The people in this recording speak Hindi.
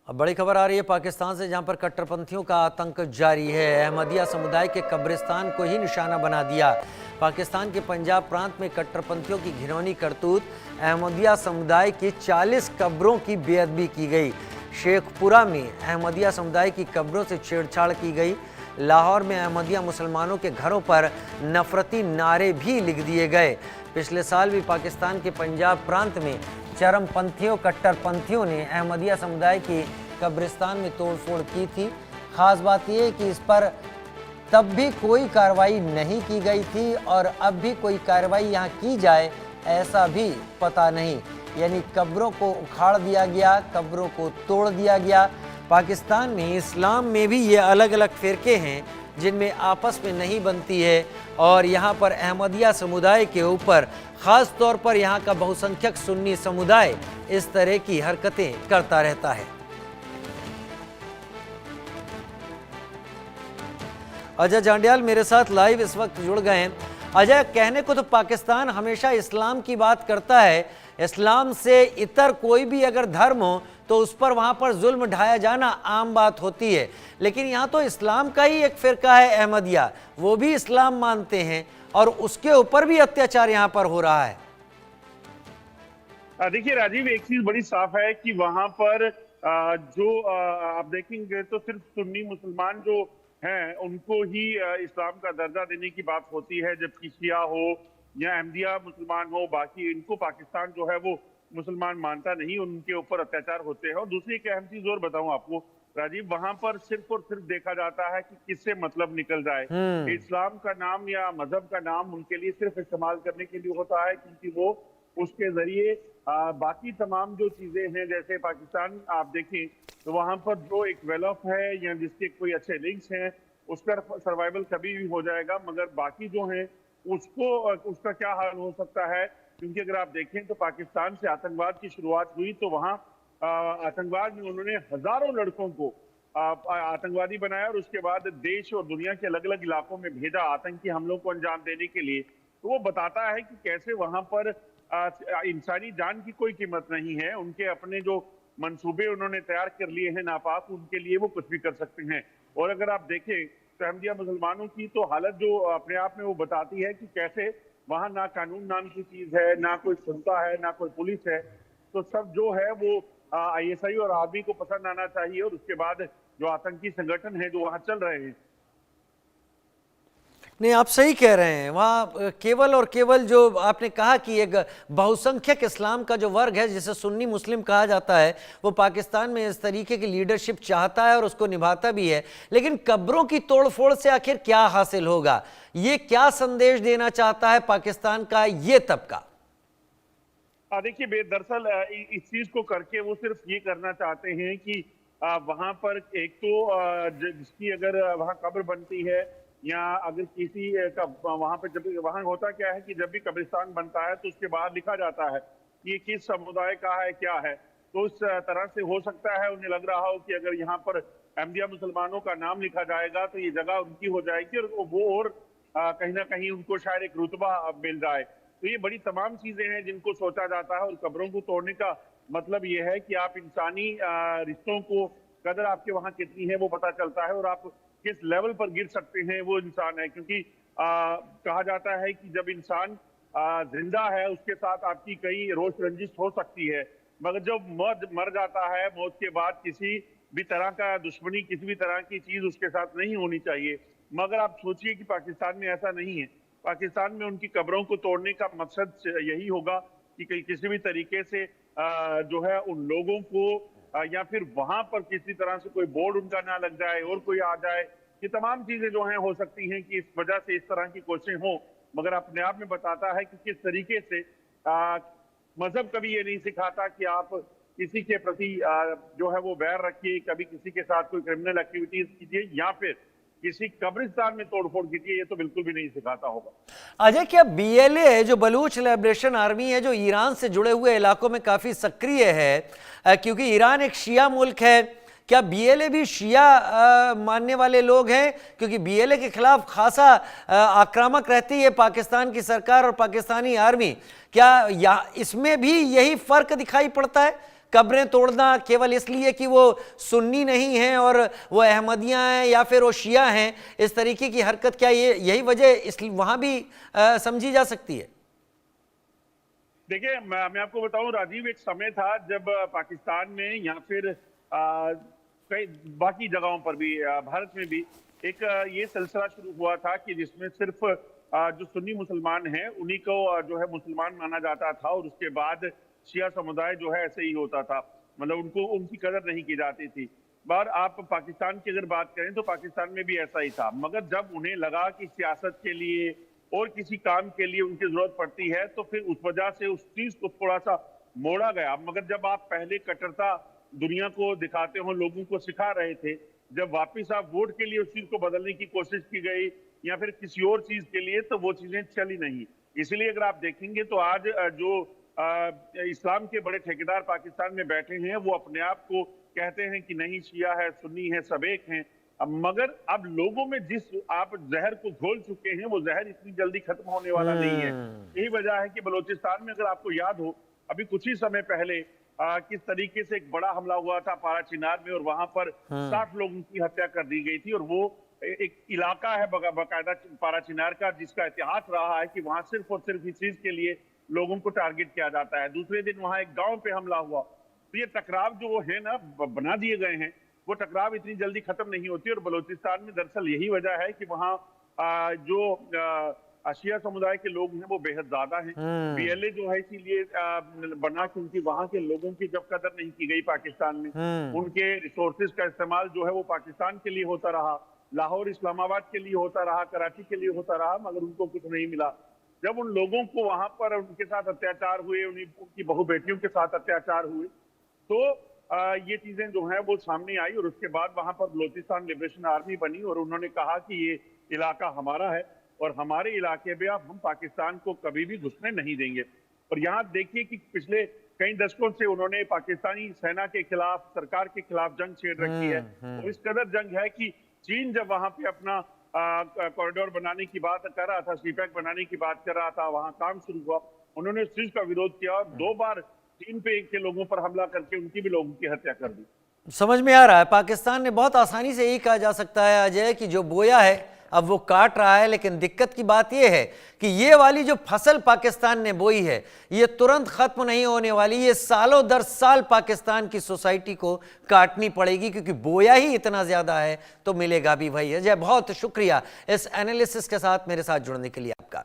अब बड़ी खबर आ रही है पाकिस्तान से, जहां पर कट्टरपंथियों का आतंक जारी है। अहमदिया समुदाय के कब्रिस्तान को ही निशाना बना दिया। पाकिस्तान के पंजाब प्रांत में कट्टरपंथियों की घिनौनी करतूत, अहमदिया समुदाय की 40 कब्रों की बेअदबी की गई। शेखपुरा में अहमदिया समुदाय की कब्रों से छेड़छाड़ की गई। लाहौर में अहमदिया मुसलमानों के घरों पर नफरती नारे भी लिख दिए गए। पिछले साल भी पाकिस्तान के पंजाब प्रांत में चरमपंथियों कट्टरपंथियों ने अहमदिया समुदाय की कब्रिस्तान में तोड़फोड़ की थी। खास बात यह है कि इस पर तब भी कोई कार्रवाई नहीं की गई थी और अब भी कोई कार्रवाई यहाँ की जाए ऐसा भी पता नहीं। यानी कब्रों को उखाड़ दिया गया, कब्रों को तोड़ दिया गया। पाकिस्तान में इस्लाम में भी ये अलग अलग फ़िरके हैं जिनमें आपस में नहीं बनती है और यहाँ पर अहमदिया समुदाय के ऊपर ख़ास तौर पर यहाँ का बहुसंख्यक सुन्नी समुदाय इस तरह की हरकतें करता रहता है। अजय जांडियाल मेरे साथ लाइव इस वक्त जुड़ गए हैं। अजय, कहने को तो पाकिस्तान हमेशा इस्लाम की बात करता है, इस्लाम से इतर कोई भी अगर धर्म हो तो उस पर वहां पर जुल्म ढाया जाना आम बात होती है, लेकिन यहाँ तो इस्लाम का ही एक फिरका है अहमदिया, वो भी इस्लाम मानते हैं और उसके ऊपर भी अत्याचार यहाँ पर हो रहा है। देखिए राजीव, एक चीज बड़ी साफ है कि वहां पर जो आप देखेंगे तो सिर्फ सुन्नी मुसलमान जो हैं उनको ही इस्लाम का दर्जा देने की बात होती है, जबकि शिया हो या अहमदिया मुसलमान हो, बाकी इनको पाकिस्तान जो है वो मुसलमान मानता नहीं, उनके ऊपर अत्याचार होते हैं। और दूसरी एक अहम चीज और बताऊं आपको राजीव, वहां पर सिर्फ और सिर्फ देखा जाता है कि किससे मतलब निकल जाए। इस्लाम का नाम या मजहब का नाम उनके लिए सिर्फ इस्तेमाल करने के लिए होता है, क्योंकि वो उसके जरिए बाकी तमाम जो चीजें हैं, जैसे पाकिस्तान आप देखें तो वहां पर जो एक वेल ऑफ है या जिसके कोई अच्छे लिंक्स हैं उसका सर्वाइवल कभी भी हो जाएगा, मगर बाकी जो है उसका क्या हाल हो सकता है। क्योंकि अगर आप देखें तो पाकिस्तान से आतंकवाद की शुरुआत हुई तो वहां आतंकवाद में उन्होंने हजारों लड़कों को आतंकवादी बनाया और उसके बाद देश और दुनिया के अलग अलग इलाकों में भेजा आतंकी हमलों को अंजाम देने के लिए। तो वो बताता है कि कैसे वहां पर इंसानी जान की कोई कीमत नहीं है। उनके अपने जो मंसूबे उन्होंने तैयार कर लिए हैं नापाक, उनके लिए वो कुछ भी कर सकते हैं। और अगर आप देखें तो अहमदिया मुसलमानों की तो हालत जो अपने आप में वो बताती है कि कैसे वहां ना कानून नाम की चीज है, ना कोई सुनता है, ना कोई पुलिस है। तो सब जो है वो ISI और आर्मी को पसंद आना चाहिए और उसके बाद जो आतंकी संगठन है जो वहां चल रहे हैं। नहीं, आप सही कह रहे हैं। वहाँ केवल और केवल जो आपने कहा कि एक बहुसंख्यक इस्लाम का जो वर्ग है जिसे सुन्नी मुस्लिम कहा जाता है, वो पाकिस्तान में इस तरीके की लीडरशिप चाहता है और उसको निभाता भी है। लेकिन कब्रों की तोड़फोड़ से आखिर क्या हासिल होगा? ये क्या संदेश देना चाहता है पाकिस्तान का ये तबका? देखिए, दरअसल इस चीज को करके वो सिर्फ ये करना चाहते हैं कि वहां पर एक तो जिसकी अगर वहां कब्र बनती है या अगर किसी का वहां पर जब वहां होता क्या है कि जब भी कब्रिस्तान बनता है तो उसके बाहर लिखा जाता है कि ये किस समुदाय का है, क्या है। तो उस तरह से हो सकता है उन्हें लग रहा हो कि अगर यहाँ पर अहमदिया मुसलमानों का नाम लिखा जाएगा तो ये जगह उनकी हो जाएगी और वो और कहीं ना कहीं उनको शायद एक रुतबा मिल जाए। तो ये बड़ी तमाम चीजें हैं जिनको सोचा जाता है। और कब्रों को तोड़ने का मतलब ये है कि आप इंसानी रिश्तों को कदर आपके वहां कितनी है वो पता चलता है और आप किस लेवल पर गिर सकते हैं वो इंसान है। क्योंकि कहा जाता है कि जब इंसान जिंदा है उसके साथ आपकी कई रोष रंजिश हो सकती है, मगर जब मर जाता है मौत के बाद किसी भी तरह का दुश्मनी, किसी भी तरह की चीज उसके साथ नहीं होनी चाहिए। मगर आप सोचिए कि पाकिस्तान में ऐसा नहीं है। पाकिस्तान में उनकी कब्रों को तोड़ने का मकसद यही होगा कि किसी भी तरीके से जो है उन लोगों को या फिर वहां पर किसी तरह से कोई बोर्ड उनका ना लग जाए और कोई आ जाए। ये तमाम चीजें जो हैं हो सकती हैं कि इस वजह से इस तरह की कोशिशें हों, मगर अपने आप में बताता है कि किस तरीके से मजहब कभी ये नहीं सिखाता कि आप किसी के प्रति जो है वो बैर रखिए, कभी किसी के साथ कोई क्रिमिनल एक्टिविटीज कीजिए या फिर किसी कब्रिस्तान में तोड़फोड़ कीजिए, ये तो बिल्कुल भी नहीं सिखाता होगा। अजय, क्या BLA है जो बलूच लिबरेशन आर्मी है जो ईरान से जुड़े हुए इलाकों में काफी सक्रिय है, क्योंकि ईरान एक शिया मुल्क है, क्या BLA भी शिया मानने वाले लोग हैं? क्योंकि BLA के खिलाफ खासा आक्रामक रहती है पाकिस्तान की सरकार और पाकिस्तानी आर्मी। क्या इसमें भी यही फर्क दिखाई पड़ता है? कब्रें तोड़ना केवल इसलिए कि वो सुन्नी नहीं हैं और वो अहमदियां हैं या फिर वो शिया हैं, इस तरीके की हरकत, क्या ये यही वजह इसलिए वहां भी समझी जा सकती है? देखिए, मैं आपको बताऊं राजीव, एक समय था जब पाकिस्तान में या फिर कई बाकी जगहों पर भी, भारत में भी एक ये सिलसिला शुरू हुआ था कि जिसमें सिर्फ जो सुन्नी मुसलमान हैं उन्हीं को जो है मुसलमान माना जाता था, और उसके बाद शिया समुदाय जो है ऐसे ही होता था, मतलब उनको उनकी कदर नहीं की जाती थी। बार आप पाकिस्तान की अगर बात करें तो पाकिस्तान में भी ऐसा ही था, मगर जब उन्हें लगा कि सियासत के लिए और किसी काम के लिए उनकी जरूरत पड़ती है तो फिर उस वजह से उस चीज को थोड़ा सा मोड़ा गया। मगर जब आप पहले कट्टरता दुनिया को दिखाते हो, लोगों को सिखा रहे थे, जब वापिस आप वोट के लिए उस चीज को बदलने की कोशिश की गई या फिर किसी और चीज के लिए, तो वो चीजें चली नहीं। इसलिए अगर आप देखेंगे तो आज जो इस्लाम के बड़े ठेकेदार पाकिस्तान में बैठे हैं वो अपने आप को कहते हैं कि नहीं, शिया है, सुन्नी है, सब एक हैं। मगर अब लोगों में जिस आप जहर को घोल चुके हैं वो जहर इतनी जल्दी खत्म होने वाला नहीं है। यही वजह है कि बलूचिस्तान में, अगर आपको याद हो, अभी कुछ ही समय पहले किस तरीके से एक बड़ा हमला हुआ था पारा चिनार में और वहां पर 60 लोगों की हत्या कर दी गई थी। और वो एक इलाका है बाकायदा पारा चिनार का, जिसका इतिहास रहा है कि वहां सिर्फ और सिर्फ इस चीज के लिए लोगों को टारगेट किया जाता है। दूसरे दिन वहां एक गांव पे हमला हुआ। तो ये टकराव जो है ना बना दिए गए हैं, वो टकराव इतनी जल्दी खत्म नहीं होती। और बलूचिस्तान में दरअसल यही वजह है कि वहाँ जो शिया समुदाय के लोग हैं वो बेहद ज्यादा हैं। पीएलए जो है इसीलिए बना क्योंकि वहाँ के लोगों की जब कदर नहीं की गई पाकिस्तान में, उनके रिसोर्सेज का इस्तेमाल जो है वो पाकिस्तान के लिए होता रहा, लाहौर इस्लामाबाद के लिए होता रहा, कराची के लिए होता रहा, मगर उनको कुछ नहीं मिला। जब उन लोगों को वहां पर उनके साथ अत्याचार हुए, उनकी बहु बेटियों के साथ अत्याचार हुए, तो ये चीजें जो हैं वो सामने आई। और उसके बाद वहां पर बलूचिस्तान लिबरेशन आर्मी बनी और उन्होंने कहा कि ये इलाका हमारा है और हमारे इलाके में अब हम पाकिस्तान को कभी भी घुसने नहीं देंगे। और यहाँ देखिए कि पिछले कई दशकों से उन्होंने पाकिस्तानी सेना के खिलाफ, सरकार के खिलाफ जंग छेड़ रखी है। और इस कदर जंग है कि चीन जब वहां पे अपना कॉरिडोर बनाने की बात कर रहा था, सीपैक बनाने की बात कर रहा था, वहां काम शुरू हुआ, उन्होंने उस चीज का विरोध किया और 2 बार चीन पे के लोगों पर हमला करके उनकी भी लोगों की हत्या कर दी। समझ में आ रहा है, पाकिस्तान ने बहुत आसानी से यही कहा जा सकता है अजय कि जो बोया है अब वो काट रहा है। लेकिन दिक्कत की बात यह है कि ये वाली जो फसल पाकिस्तान ने बोई है ये तुरंत खत्म नहीं होने वाली, ये सालों दर साल पाकिस्तान की सोसाइटी को काटनी पड़ेगी, क्योंकि बोया ही इतना ज्यादा है तो मिलेगा भी वही। अजय, बहुत शुक्रिया इस एनालिसिस के साथ मेरे साथ जुड़ने के लिए आपका।